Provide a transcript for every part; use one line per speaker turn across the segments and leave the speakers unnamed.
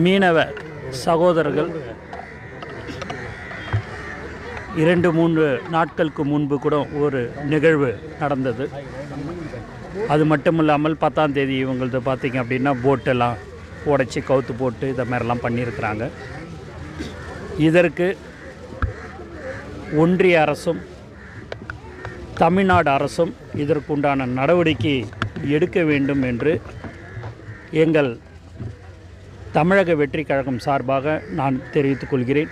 மீனவ சகோதரர்கள் 2-3 நாட்களுக்கு முன்பு கூட ஒரு நிகழ்வு நடந்தது. அது மட்டும் இல்லாமல் 10ஆம் தேதி இவங்களது பார்த்திங்க அப்படின்னா போட்டெல்லாம் உடைச்சி கவுத்து போட்டு இதை மாதிரிலாம் பண்ணியிருக்கிறாங்க. இதற்கு ஒன்றிய அரசும் தமிழ்நாடு அரசும் இதற்குண்டான நடவடிக்கை எடுக்க வேண்டும் என்று எங்கள் தமிழக வெற்றி கழகம் சார்பாக நான் தெரிவித்துக் கொள்கிறேன்.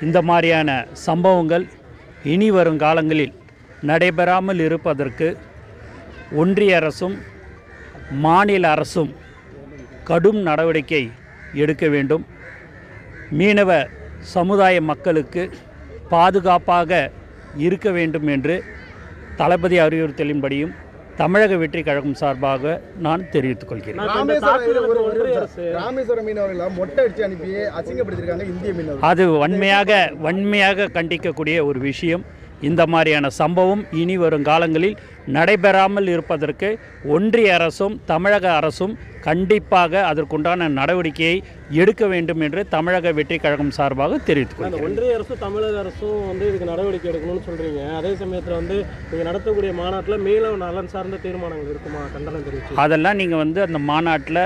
இந்த மாதிரியான சம்பவங்கள் இனி வரும் காலங்களில் நடைபெறாமல் இருப்பதற்கு ஒன்றிய அரசும் மாநில அரசும் கடும் நடவடிக்கை எடுக்க வேண்டும். மீனவ சமுதாய மக்களுக்கு பாதுகாப்பாக இருக்க வேண்டும் என்று தளபதி அறிவுறுத்தலின்படியும் தமிழக வெற்றி கழகம் சார்பாக நான் தெரிவித்துக் கொள்கிறேன். அது வன்மையாக கண்டிக்கக்கூடிய ஒரு விஷயம். இந்த மாதிரியான சம்பவம் இனி வரும் காலங்களில் நடைபெறாமல் இருப்பதற்கு ஒன்றிய அரசும் தமிழக அரசும் கண்டிப்பாக அதற்குண்டான நடவடிக்கையை எடுக்க வேண்டும் என்று தமிழக வெற்றி கழகம் சார்பாக தெரிவித்துக் கொள்கிறேன்.
ஒன்றிய அரசும் தமிழக அரசும் இதுக்கு நடவடிக்கை எடுக்கணும்னு சொல்கிறீங்க. அதே சமயத்தில் நீங்கள் நடத்தக்கூடிய மாநாட்டில் மீனவ நலன் சார்ந்த தீர்மானங்கள் இருக்குமா? கண்டனம் தெரிவிச்சு
அதெல்லாம் நீங்கள் அந்த மாநாட்டில்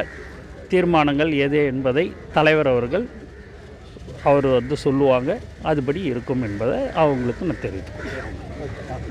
தீர்மானங்கள் எது என்பதை தலைவர் அவர்கள் அவர் சொல்லுவாங்க. அதுபடி இருக்கும் என்பதை அவங்களுக்கு நான் தெரிவித்துக் கொள்கிறேன்.